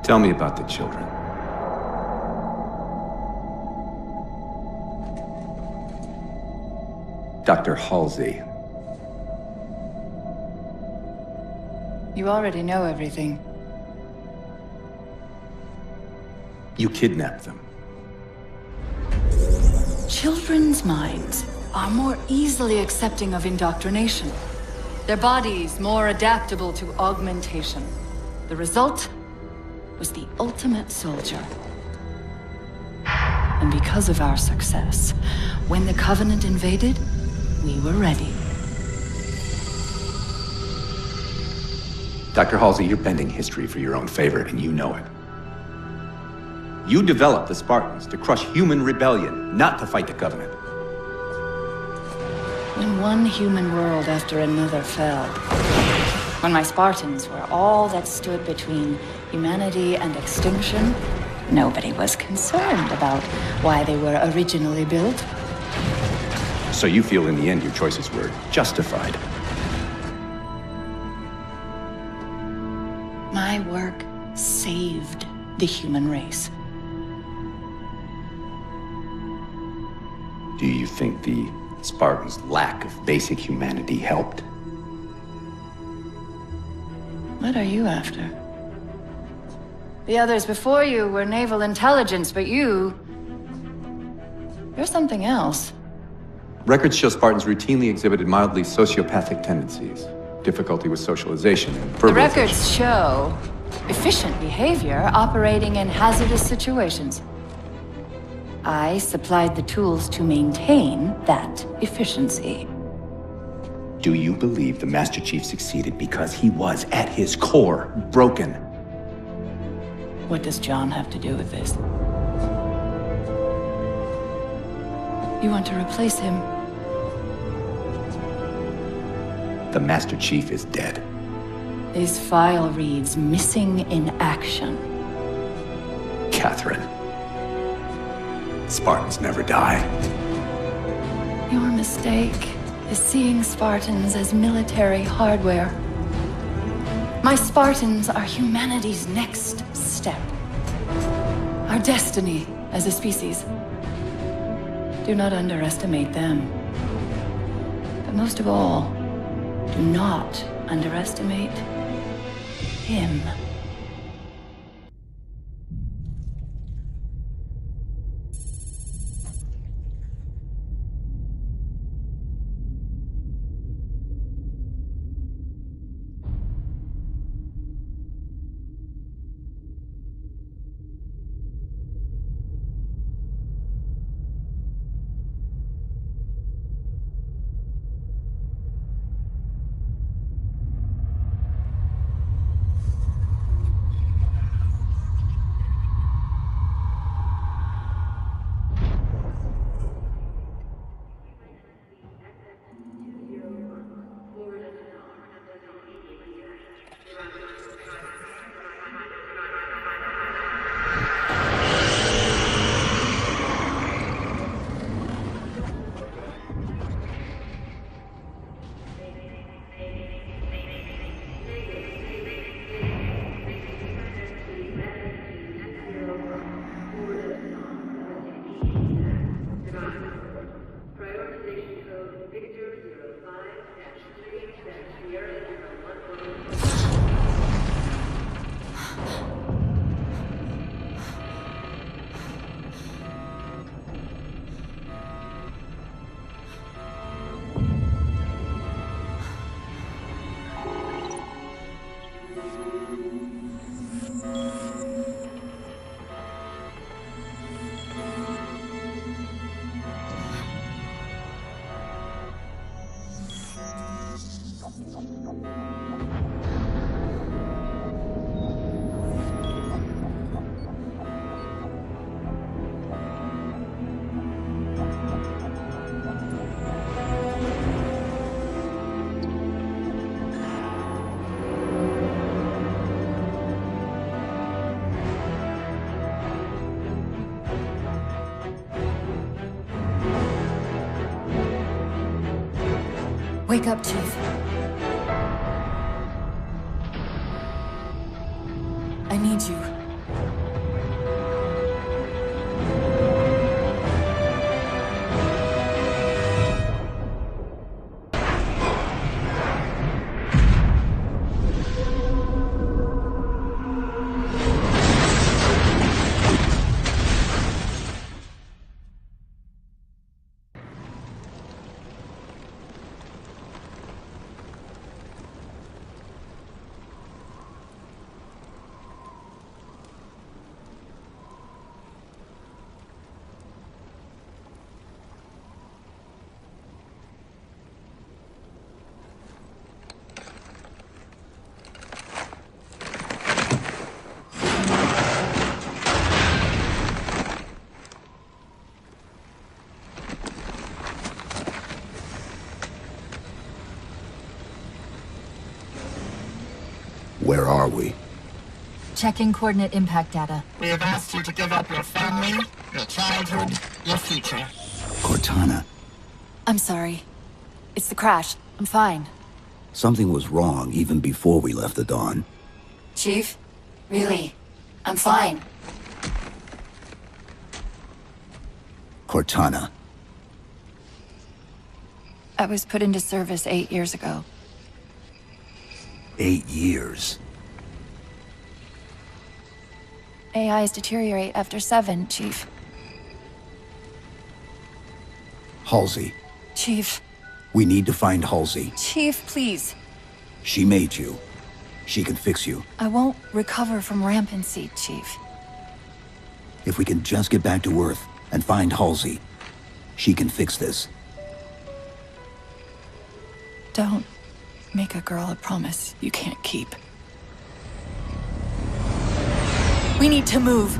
Tell me about the children. Dr. Halsey. You already know everything. You kidnapped them. Children's minds are more easily accepting of indoctrination. Their bodies more adaptable to augmentation. The result was the ultimate soldier. And because of our success, when the Covenant invaded, we were ready. Dr. Halsey, you're bending history for your own favor, and you know it. You developed the Spartans to crush human rebellion, not to fight the Covenant. When one human world after another fell, when my Spartans were all that stood between humanity and extinction, nobody was concerned about why they were originally built. So you feel in the end your choices were justified? My work saved the human race. Do you think the Spartans' lack of basic humanity helped? What are you after? The others before you were naval intelligence, but you're something else. Records show Spartans routinely exhibited mildly sociopathic tendencies, difficulty with socialization, and verbalization. The records show efficient behavior operating in hazardous situations. I supplied the tools to maintain that efficiency. Do you believe the Master Chief succeeded because he was, at his core, broken? What does John have to do with this? You want to replace him? The Master Chief is dead. His file reads missing in action. Catherine. Spartans never die. Your mistake is seeing Spartans as military hardware. My Spartans are humanity's next step. Our destiny as a species. Do not underestimate them. But most of all, do not underestimate him. Wake up, Chief. I need you. Checking coordinate impact data. We have asked you to give up your family, your childhood, your future. Cortana, I'm sorry. It's the crash. I'm fine. something was wrong even before we left the Dawn. Chief? Really? I'm fine. Cortana. I was put into service 8 years ago. 8 years. AIs deteriorate after 7, Chief. Halsey. Chief. We need to find Halsey. Chief, please. She made you. She can fix you. I won't recover from rampancy, Chief. If we can just get back to Earth and find Halsey, she can fix this. Don't make a girl a promise you can't keep. We need to move.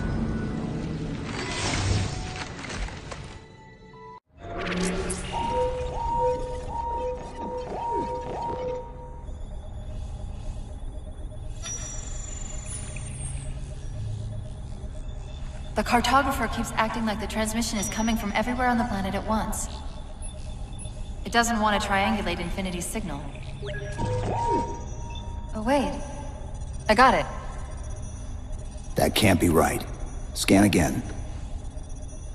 The cartographer keeps acting like the transmission is coming from everywhere on the planet at once. It doesn't want to triangulate Infinity's signal. Oh, wait. I got it. That can't be right. Scan again.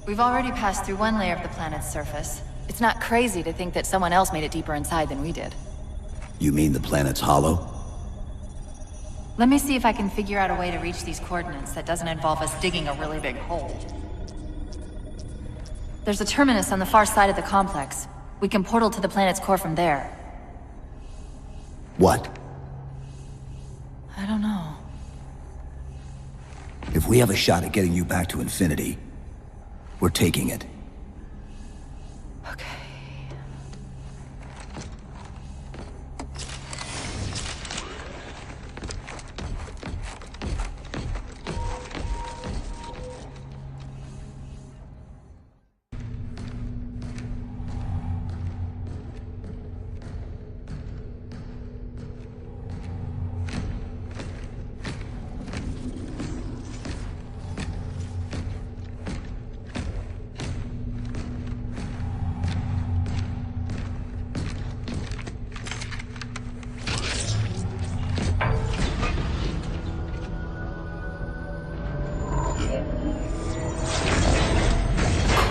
We've already passed through one layer of the planet's surface. It's not crazy to think that someone else made it deeper inside than we did. You mean the planet's hollow? Let me see if I can figure out a way to reach these coordinates that doesn't involve us digging a really big hole. There's a terminus on the far side of the complex. We can portal to the planet's core from there. What? I don't know. If we have a shot at getting you back to Infinity, we're taking it. Okay.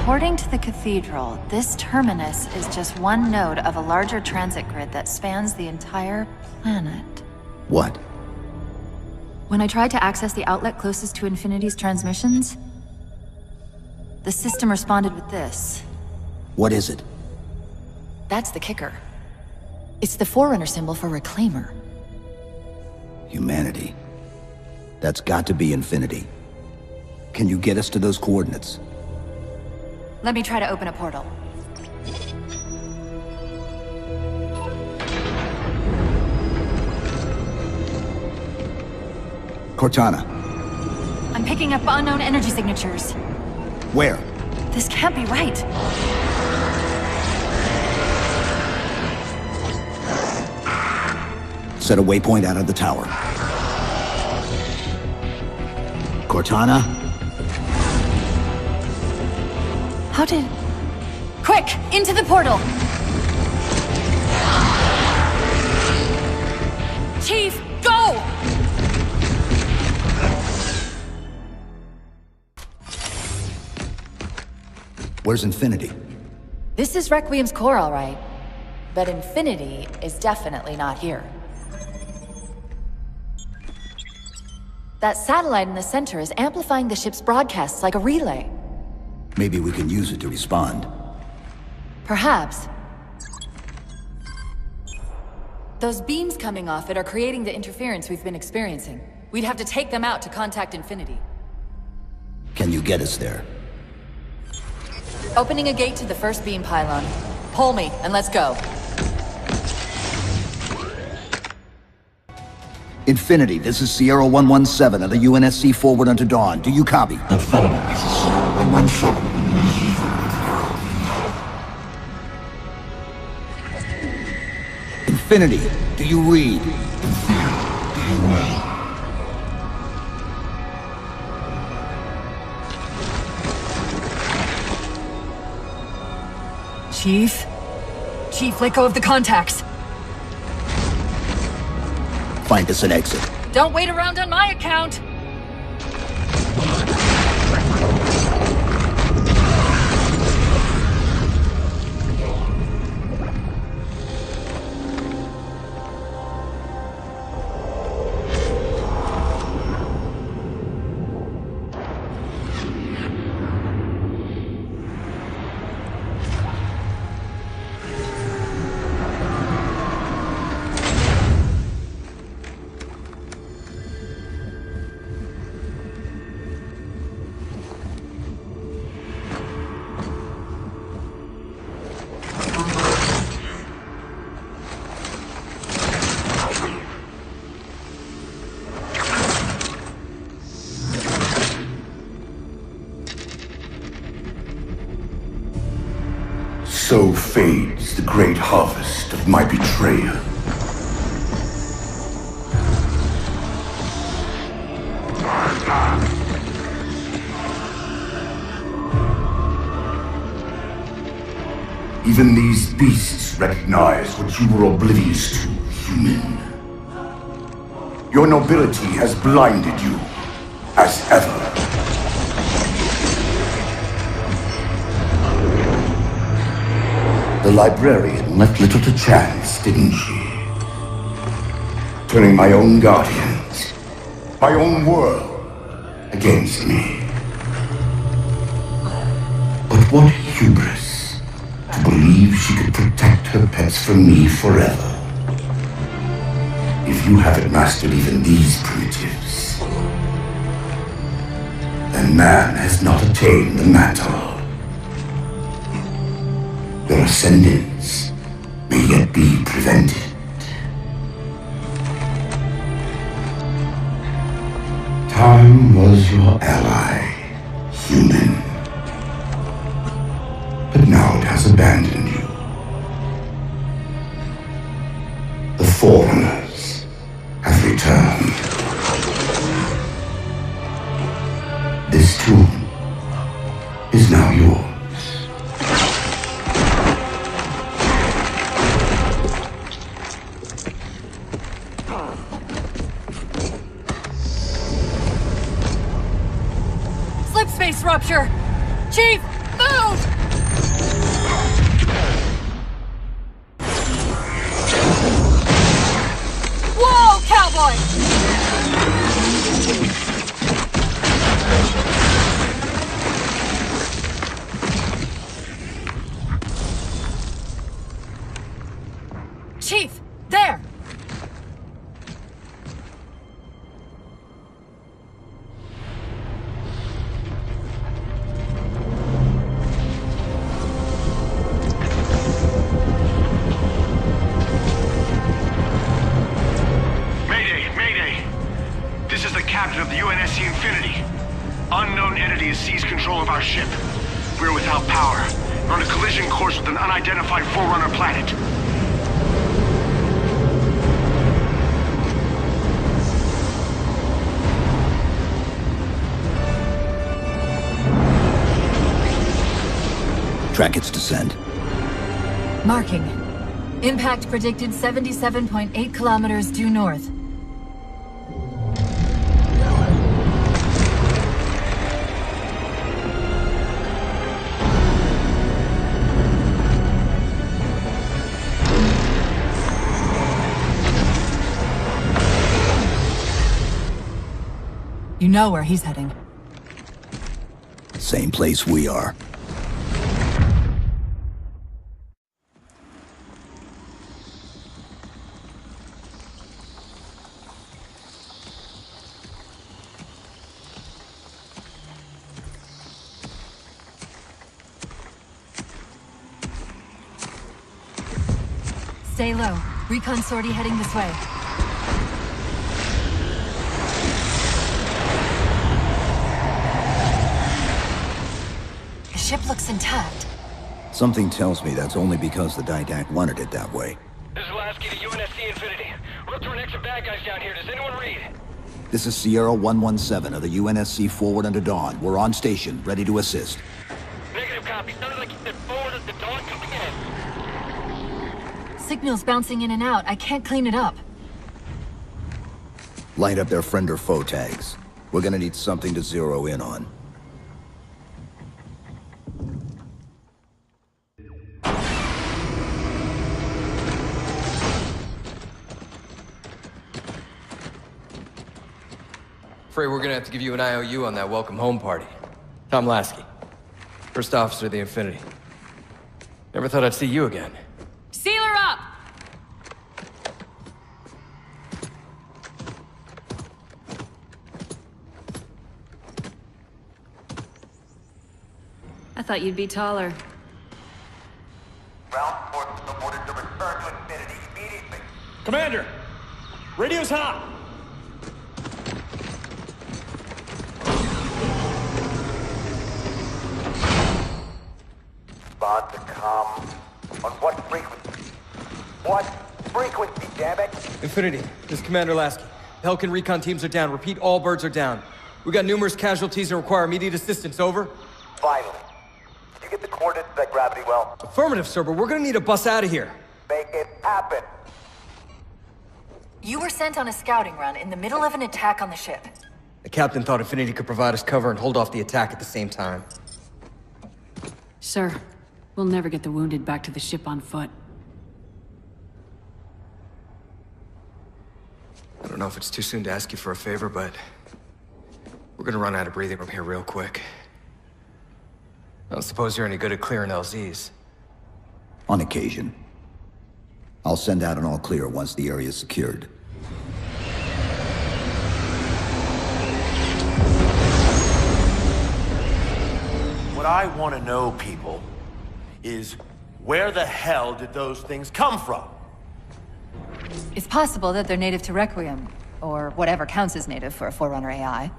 According to the Cathedral, this terminus is just one node of a larger transit grid that spans the entire planet. What? When I tried to access the outlet closest to Infinity's transmissions, the system responded with this. What is it? That's the kicker. It's the Forerunner symbol for Reclaimer. Humanity. That's got to be Infinity. Can you get us to those coordinates? Let me try to open a portal. Cortana. I'm picking up unknown energy signatures. Where? This can't be right. Set a waypoint out of the tower. Cortana? How did... Quick! Into the portal! Chief, go! Where's Infinity? This is Requiem's core, all right. But Infinity is definitely not here. That satellite in the center is amplifying the ship's broadcasts like a relay. Maybe we can use it to respond. Perhaps. Those beams coming off it are creating the interference we've been experiencing. We'd have to take them out to contact Infinity. Can you get us there? Opening a gate to the first beam pylon. Pull me, and let's go. Infinity, this is Sierra 117 of the UNSC forward onto Dawn. Do you copy? Infinity, do you read? Chief? Chief, let go of the contacts. Find us an exit. Don't wait around on my account! So fades the great harvest of my betrayal. Even these beasts recognize what you were oblivious to, human. Your nobility has blinded you, as ever. The librarian left little to chance, didn't she? Turning my own guardians, my own world, against me. But what hubris to believe she could protect her pets from me forever. If you haven't mastered even these primitives, then man has not attained the mantle. Your ascendance may yet be prevented. Time was your ally, human. But now it has abandoned you. The foreigners have returned. This tomb is now yours. Slipspace rupture! Chief, move! Whoa, cowboy! Chief, there! Captain of the UNSC Infinity. Unknown entity has seized control of our ship. We're without power. We're on a collision course with an unidentified Forerunner planet. Track its descent. Marking. Impact predicted 77.8 kilometers due north. You know where he's heading. Same place we are. Stay low. Recon sortie heading this way. The ship looks intact. Something tells me that's only because the Didact wanted it that way. This is Lasky to UNSC Infinity. We're up to an extra bad guys down here. Does anyone read? This is Sierra 117 of the UNSC Forward Under Dawn. We're on station, ready to assist. Negative copy. copy. Sounded like you said forward at the dawn coming in. Signal's bouncing in and out. I can't clean it up. Light up their friend or foe tags. We're gonna need something to zero in on. Afraid we're gonna have to give you an IOU on that welcome home party. Tom Lasky, first officer of the Infinity. Never thought I'd see you again. Seal her up! I thought you'd be taller. Ground forces have ordered to return to Infinity immediately. Commander! Radio's hot! Respond to comm. On what frequency? What frequency, damn it? Infinity, this is Commander Lasky. Pelican recon teams are down. Repeat, all birds are down. We got numerous casualties and require immediate assistance, over. Finally. Did you get the coordinates of that gravity well? Affirmative, sir, but we're gonna need a bus out of here. Make it happen. You were sent on a scouting run in the middle of an attack on the ship. The captain thought Infinity could provide us cover and hold off the attack at the same time. Sir, we'll never get the wounded back to the ship on foot. I don't know if it's too soon to ask you for a favor, but we're gonna run out of breathing room here real quick. I don't suppose you're any good at clearing LZs. On occasion. I'll send out an all clear once the area is secured. What I want to know, people, is where the hell did those things come from? It's possible that they're native to Requiem, or whatever counts as native for a Forerunner AI.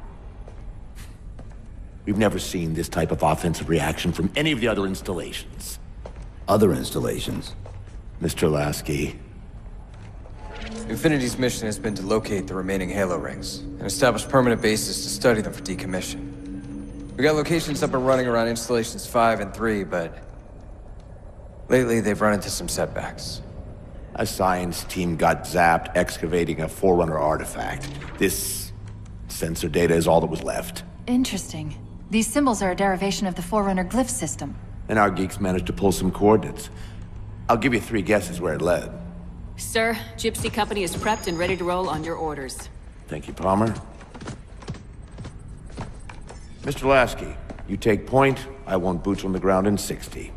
We've never seen this type of offensive reaction from any of the other installations. Other installations? Mr. Lasky. Infinity's mission has been to locate the remaining Halo rings and establish permanent bases to study them for decommission. We got locations up and running around installations 5 and 3, but lately they've run into some setbacks. A science team got zapped excavating a Forerunner artifact. This sensor data is all that was left. Interesting. These symbols are a derivation of the Forerunner glyph system. And our geeks managed to pull some coordinates. I'll give you 3 guesses where it led. Sir, Gypsy Company is prepped and ready to roll on your orders. Thank you, Palmer. Mr. Lasky, you take point. I want boots on the ground in 60.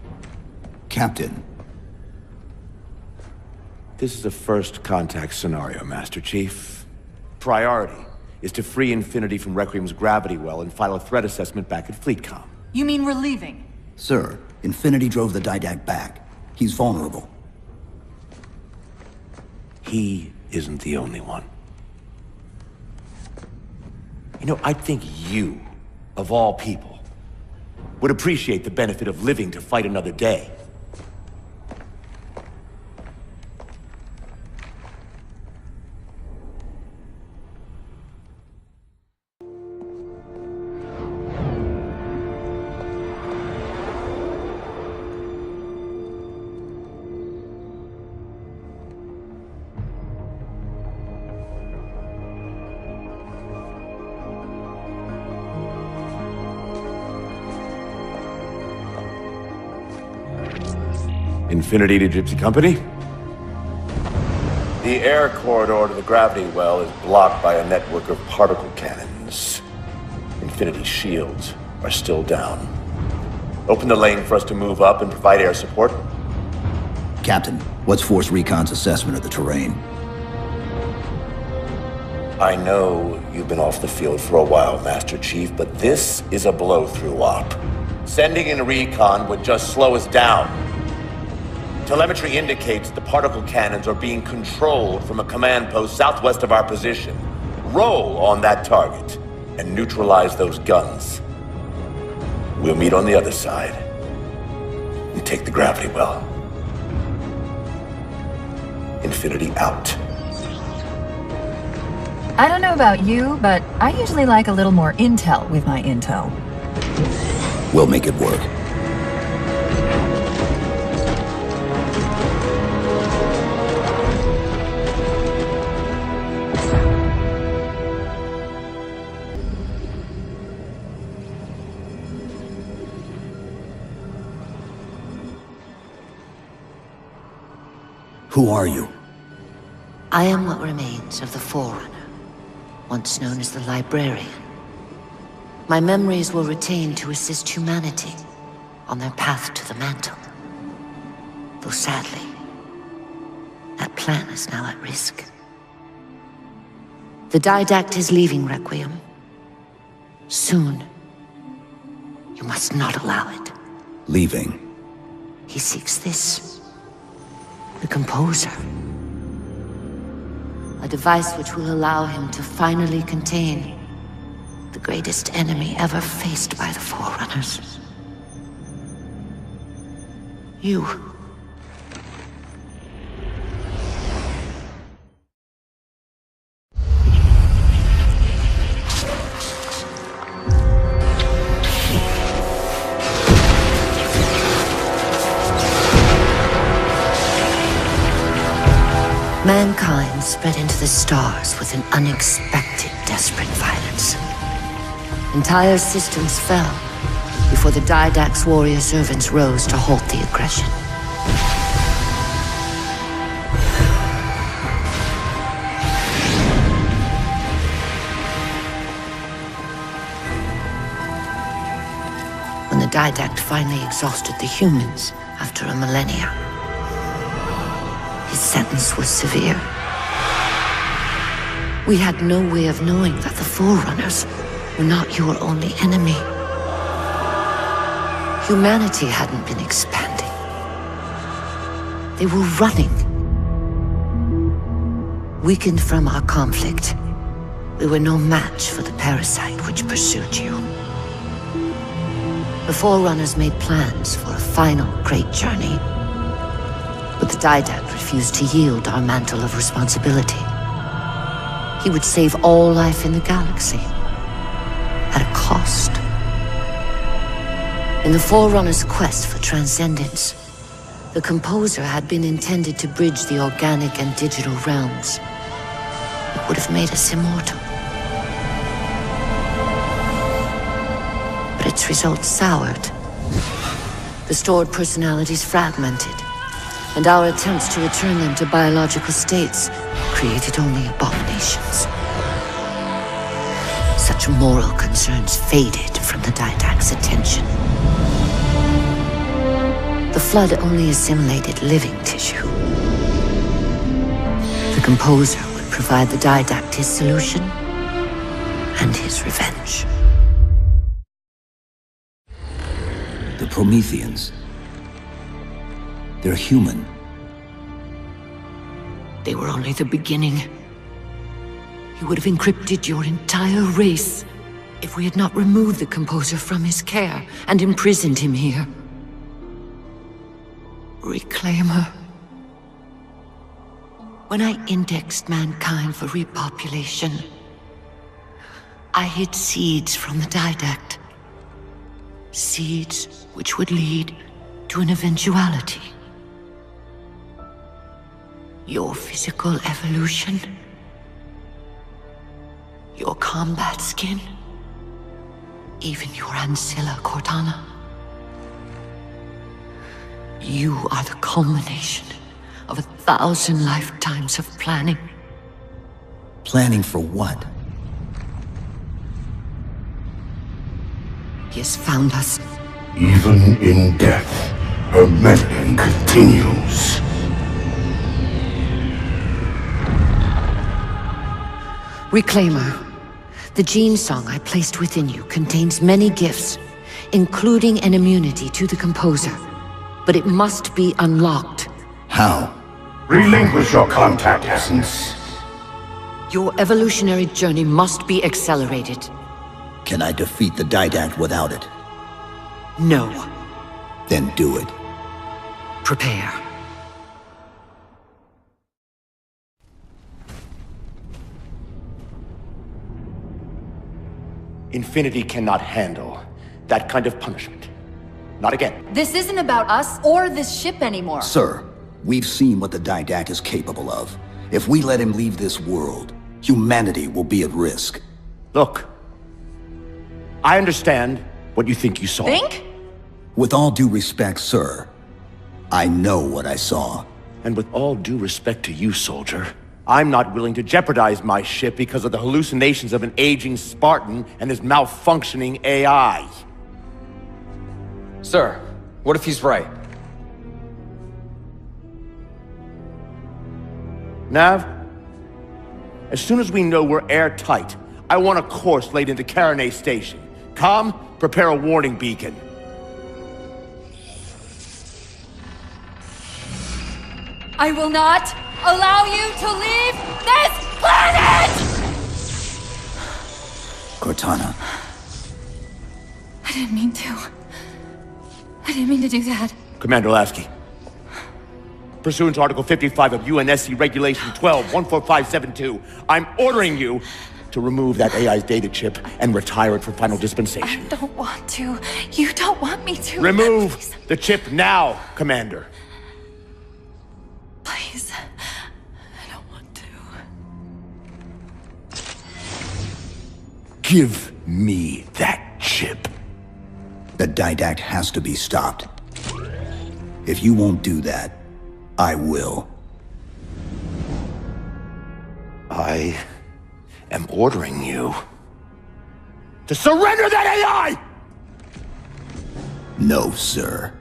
Captain. This is a first contact scenario, Master Chief. Priority is to free Infinity from Requiem's gravity well and file a threat assessment back at FleetCom. You mean we're leaving? Sir, Infinity drove the Didact back. He's vulnerable. He isn't the only one. You know, I think you, of all people, would appreciate the benefit of living to fight another day. Infinity to Gypsy Company? The air corridor to the gravity well is blocked by a network of particle cannons. Infinity's shields are still down. Open the lane for us to move up and provide air support. Captain, what's Force Recon's assessment of the terrain? I know you've been off the field for a while, Master Chief, but this is a blow-through op. Sending in recon would just slow us down. Telemetry indicates the particle cannons are being controlled from a command post southwest of our position. Roll on that target and neutralize those guns. We'll meet on the other side and take the gravity well. Infinity out. I don't know about you, but I usually like a little more intel with my intel. We'll make it work. Who are you? I am what remains of the Forerunner, once known as the Librarian. My memories were retained to assist humanity on their path to the mantle. Though sadly, that plan is now at risk. The Didact is leaving Requiem. Soon. You must not allow it. Leaving? He seeks this. The Composer. A device which will allow him to finally contain the greatest enemy ever faced by the Forerunners. You. Mankind spread into the stars with an unexpected, desperate violence. Entire systems fell before the Didact's warrior servants rose to halt the aggression. When the Didact finally exhausted the humans after a millennia, his sentence was severe. We had no way of knowing that the Forerunners were not your only enemy. Humanity hadn't been expanding. They were running. Weakened from our conflict, we were no match for the parasite which pursued you. The Forerunners made plans for a final great journey, but the Didact refused to yield our mantle of responsibility. He would save all life in the galaxy, at a cost. In the Forerunners' quest for transcendence, the Composer had been intended to bridge the organic and digital realms. It would have made us immortal. But its results soured. The stored personalities fragmented, and our attempts to return them to biological states created only abominations. Such moral concerns faded from the Didact's attention. The Flood only assimilated living tissue. The Composer would provide the Didact his solution and his revenge. The Prometheans. They're human. They were only the beginning. He would have encrypted your entire race if we had not removed the Composer from his care and imprisoned him here. Reclaimer. When I indexed mankind for repopulation, I hid seeds from the Didact. Seeds which would lead to an eventuality. Your physical evolution, your combat skin, even your ancilla Cortana. You are the culmination of 1,000 lifetimes of planning. Planning for what? He has found us. Even in death, her meddling continues. Reclaimer. The gene song I placed within you contains many gifts, including an immunity to the Composer. But it must be unlocked. How? Relinquish your contact essence. Your evolutionary journey must be accelerated. Can I defeat the Didact without it? No. Then do it. Prepare. Infinity cannot handle that kind of punishment. Not again. This isn't about us or this ship anymore. Sir, we've seen what the Didact is capable of. If we let him leave this world, humanity will be at risk. Look, I understand what you think you saw. Think? With all due respect, sir, I know what I saw, And with all due respect to you, soldier, I'm not willing to jeopardize my ship because of the hallucinations of an aging Spartan and his malfunctioning AI. Sir, what if he's right? Nav, as soon as we know we're airtight, I want a course laid into Caranay Station. Com, prepare a warning beacon. I will not allow you to leave this planet! Cortana. I didn't mean to. I didn't mean to do that. Commander Lasky. Pursuant to Article 55 of UNSC Regulation 12-14572, I'm ordering you to remove that AI's data chip and retire it for final dispensation. I don't want to. You don't want me to. Remove Please. the chip now, Commander. Please. I don't want to. Give me that chip. The didact has to be stopped. If you won't do that, I will. I am ordering you to surrender that AI! No, sir.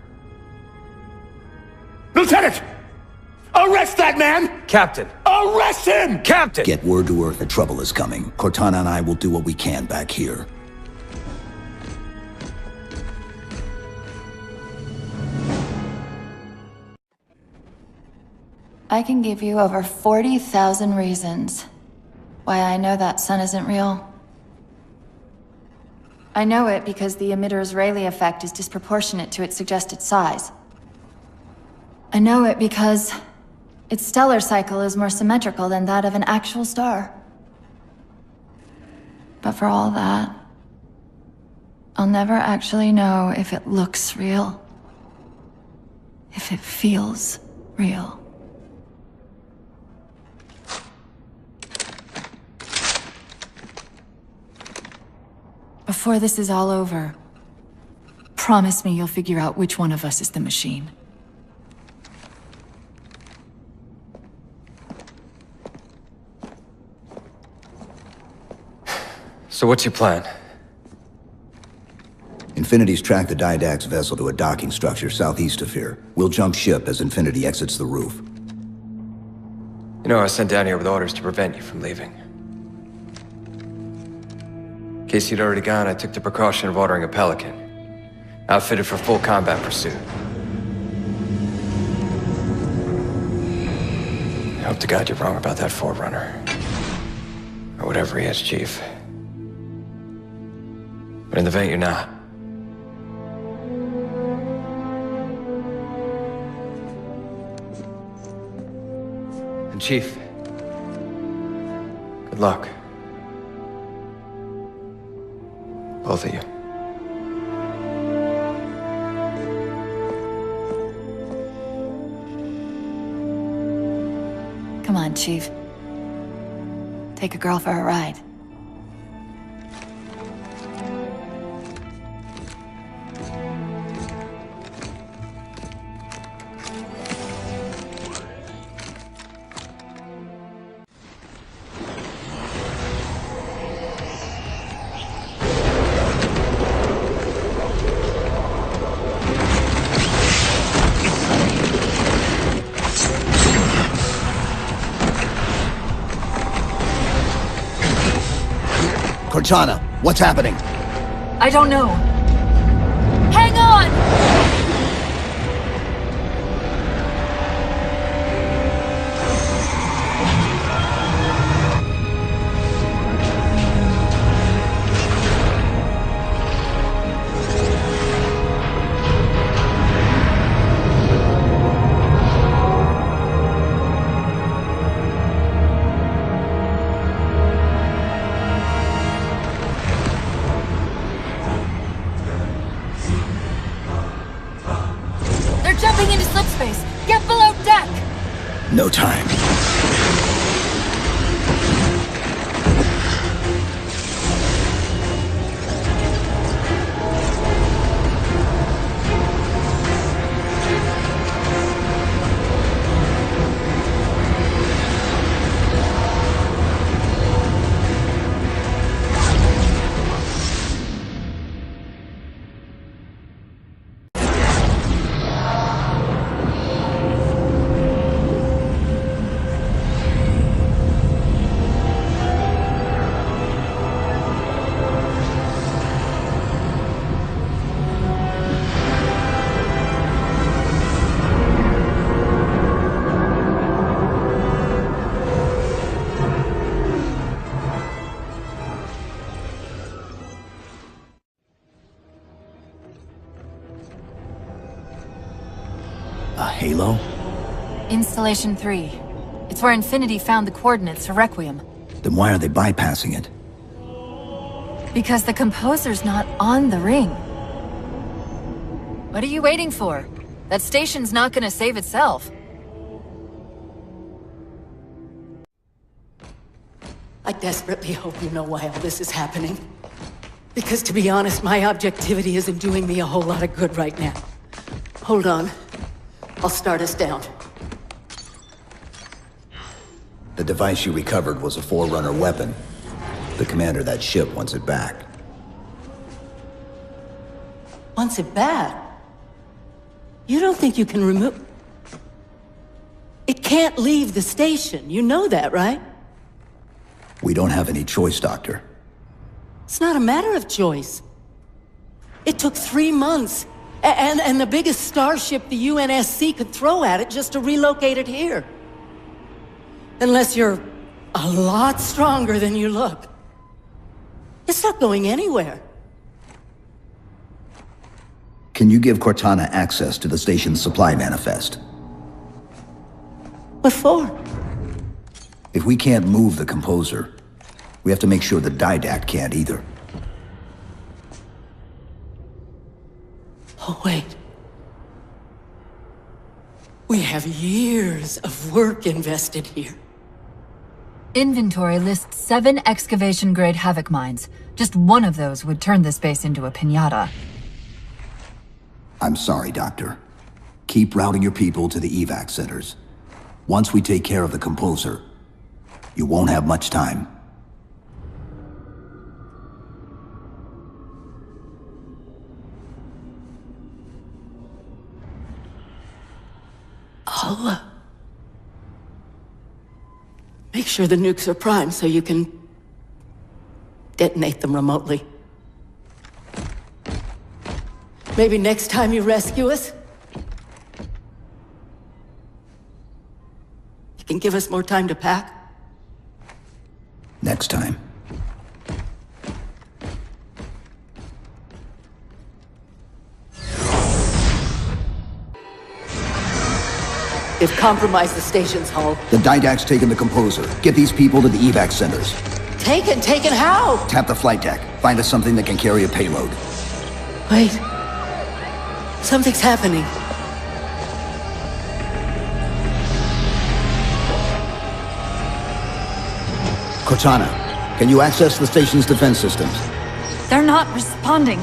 Lieutenant! Arrest that man! Captain! Arrest him! Captain! Get word to Earth that trouble is coming. Cortana and I will do what we can back here. I can give you over 40,000 reasons why I know that sun isn't real. I know it because the emitter's Rayleigh effect is disproportionate to its suggested size. I know it because its stellar cycle is more symmetrical than that of an actual star. But for all that, I'll never actually know if it looks real. If it feels real. Before this is all over, promise me you'll figure out which one of us is the machine. So what's your plan? Infinity's tracked the Didact's vessel to a docking structure southeast of here. We'll jump ship as Infinity exits the roof. You know, I was sent down here with orders to prevent you from leaving. In case you'd already gone, I took the precaution of ordering a Pelican, outfitted for full combat pursuit. I hope to God you're wrong about that Forerunner. Or whatever he is, Chief. But in the event you're not. And Chief, good luck. Both of you. Come on, Chief. Take a girl for a ride. Cortana, what's happening? I don't know. Hang on! Jumping into slip space! Get below deck! No time. A halo? Installation 3. It's where Infinity found the coordinates for Requiem. Then why are they bypassing it? Because the composer's not on the ring. What are you waiting for? That station's not gonna save itself. I desperately hope you know why all this is happening. Because to be honest, my objectivity isn't doing me a whole lot of good right now. Hold on. I'll start us down. The device you recovered was a Forerunner weapon. The commander of that ship wants it back. Wants it back? You don't think you can remove... It can't leave the station. You know that, right? We don't have any choice, Doctor. It's not a matter of choice. It took 3 months. And the biggest starship the UNSC could throw at it just to relocate it here. Unless you're a lot stronger than you look. It's not going anywhere. Can you give Cortana access to the station's supply manifest? What for? If we can't move the composer, we have to make sure the Didact can't either. Oh, wait. We have years of work invested here. Inventory lists 7 excavation-grade Havoc mines. Just one of those would turn this base into a piñata. I'm sorry, Doctor. Keep routing your people to the evac centers. Once we take care of the composer, you won't have much time. I'll, make sure the nukes are primed so you can detonate them remotely. Maybe next time you rescue us, you can give us more time to pack? Next time. They've compromised the station's hull. The Didact's taken the composer. Get these people to the evac centers. Taken how? Tap the flight deck. Find us something that can carry a payload. Wait. Something's happening. Cortana, can you access the station's defense systems? They're not responding.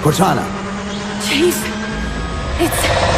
Cortana! Chief, it's...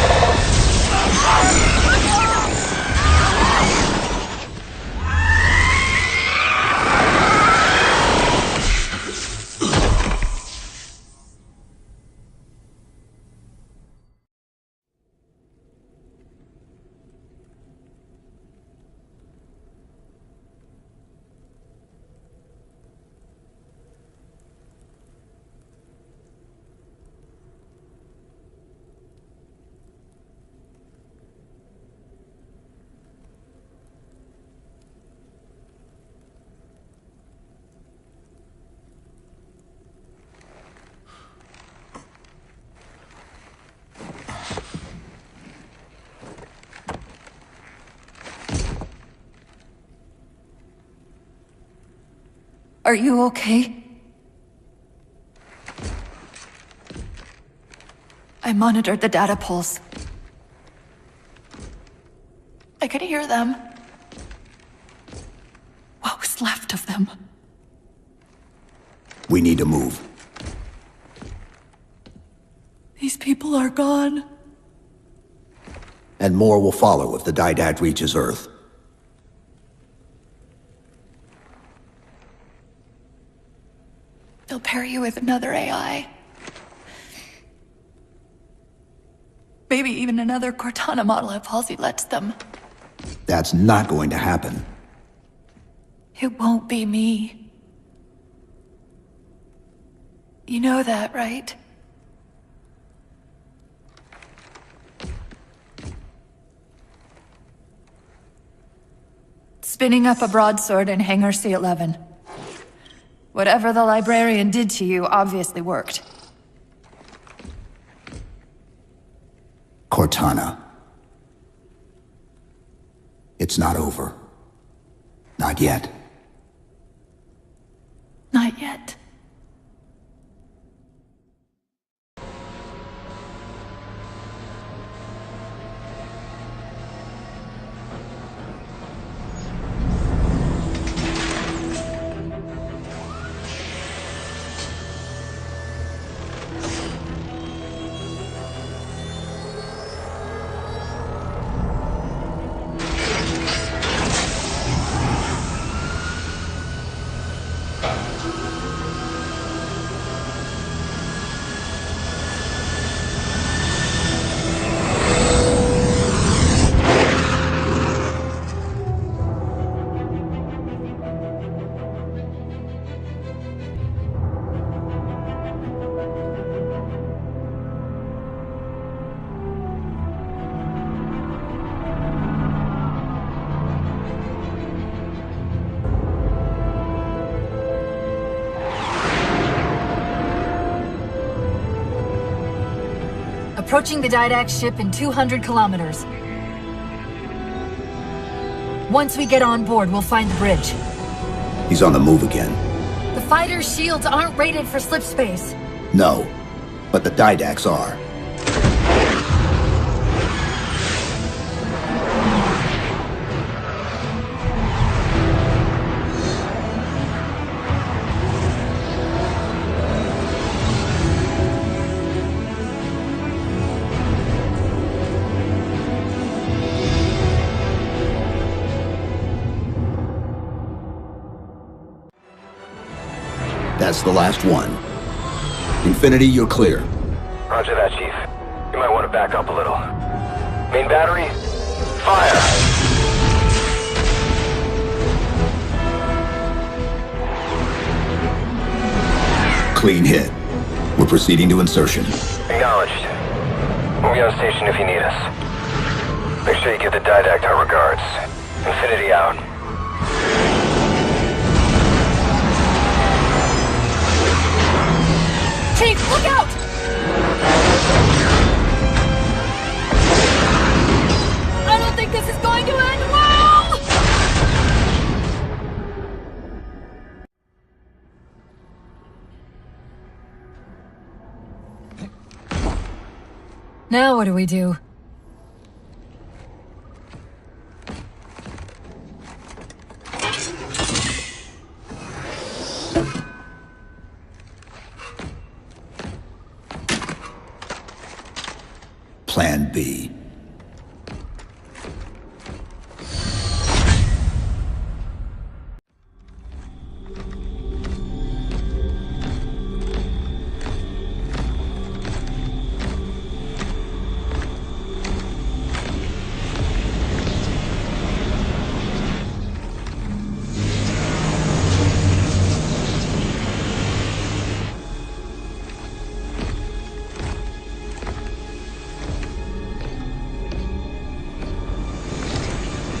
Are you okay? I monitored the data pulse. I could hear them. What was left of them? We need to move. These people are gone. And more will follow if the Didact reaches Earth. They'll pair you with another AI. Maybe even another Cortana model if Halsey lets them. That's not going to happen. It won't be me. You know that, right? Spinning up a broadsword in Hangar C-11. Whatever the librarian did to you obviously worked. Cortana. It's not over. Not yet. Not yet. Approaching the Didact ship in 200 kilometers. Once we get on board, we'll find the bridge. He's on the move again. The fighter's shields aren't rated for slip space. No, but the Didacts are. That's the last one. Infinity, you're clear. Roger that, Chief. You might want to back up a little. Main battery, fire! Clean hit. We're proceeding to insertion. Acknowledged. We'll be on station if you need us. Make sure you give the Didact our regards. Infinity out. Chief, look out! I don't think this is going to end well! Now what do we do? Plan B.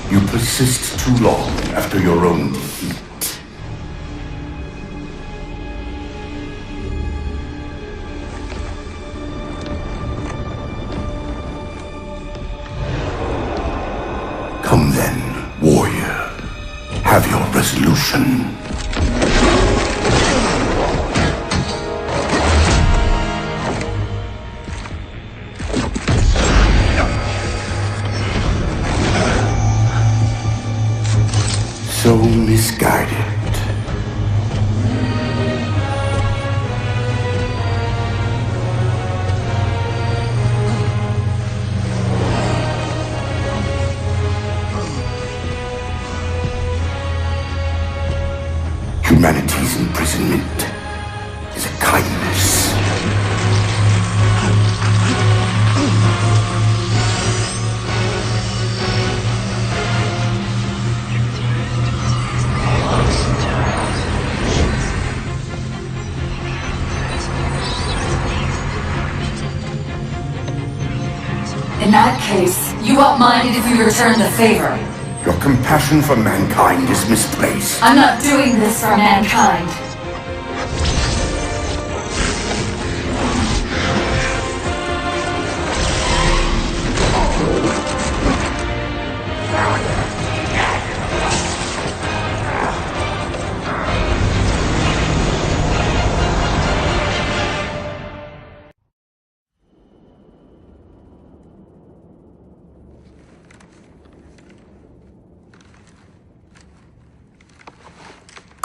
You persist too long after your own defeat. Come then, warrior. Have your resolution. So misguided. Humanity's imprisonment is a kindness. In that case, you won't mind it if we return the favor. Your compassion for mankind is misplaced. I'm not doing this for mankind.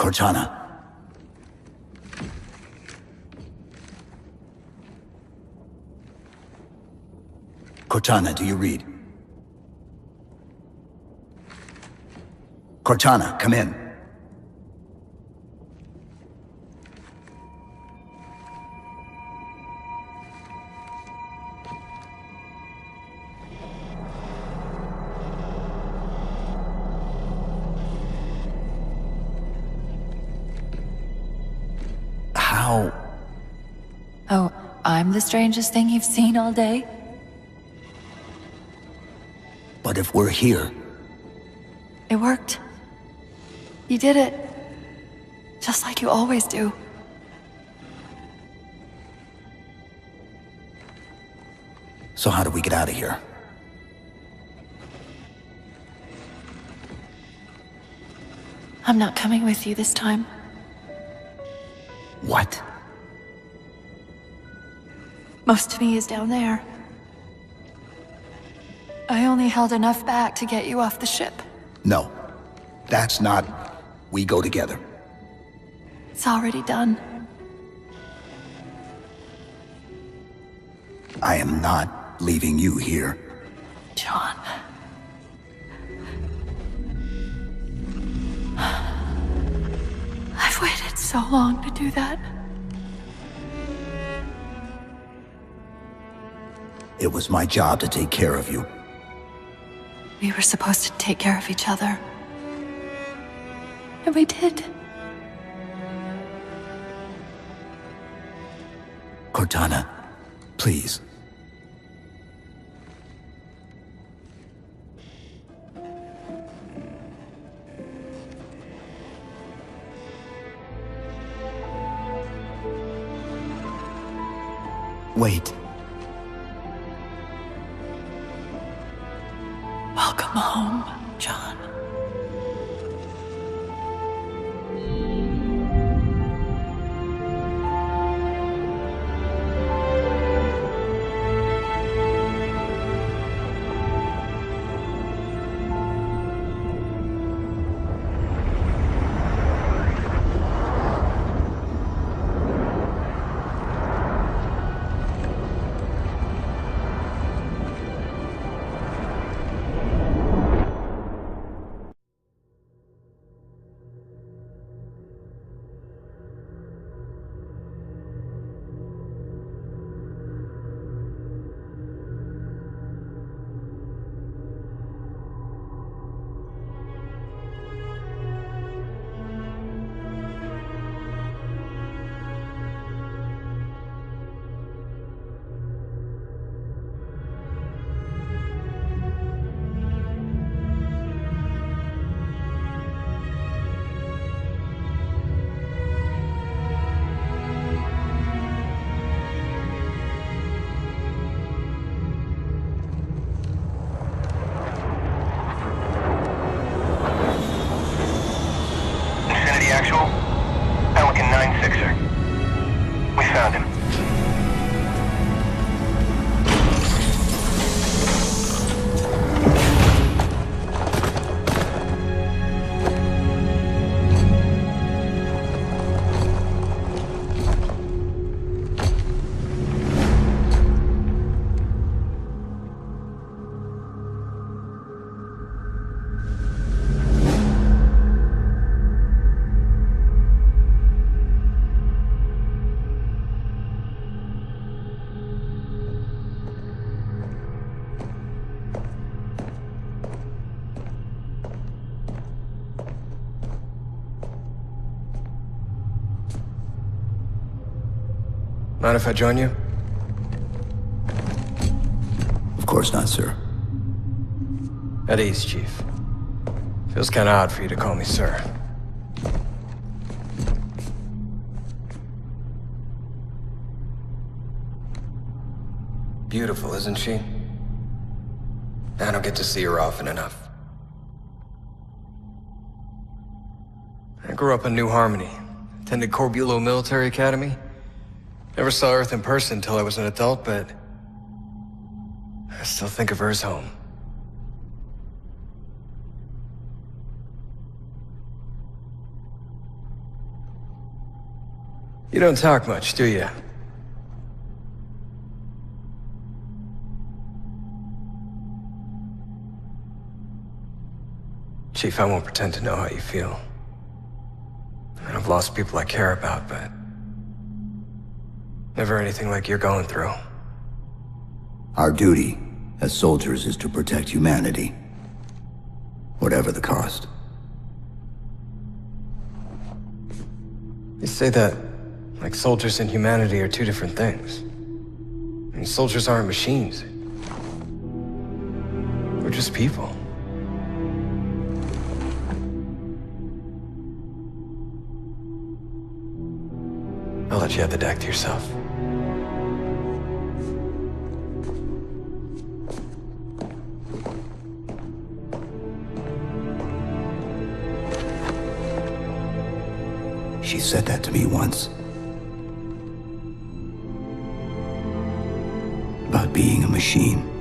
Cortana. Cortana, do you read? Cortana, come in. How? Oh, I'm the strangest thing you've seen all day? But if we're here... It worked. You did it. Just like you always do. So how do we get out of here? I'm not coming with you this time. What? Most of me is down there. I only held enough back to get you off the ship. No. That's not... We go together. It's already done. I am not leaving you here. John. I've waited so long to do that. It was my job to take care of you. We were supposed to take care of each other. And we did. Cortana, please. Wait. Welcome home, John. Actual? Pelican 9-6er. We found him. Mind if I join you? Of course not, sir. At ease, Chief. Feels kinda odd for you to call me sir. Beautiful, isn't she? I don't get to see her often enough. I grew up in New Harmony. Attended Corbulo Military Academy. Never saw Earth in person until I was an adult, but I still think of her as home. You don't talk much, do you? Chief, I won't pretend to know how you feel. I mean, I've lost people I care about, but never anything like you're going through. Our duty as soldiers is to protect humanity, whatever the cost. You say that like soldiers and humanity are two different things. I mean, soldiers aren't machines. We're just people. I'll let you have the deck to yourself. She said that to me once. About being a machine.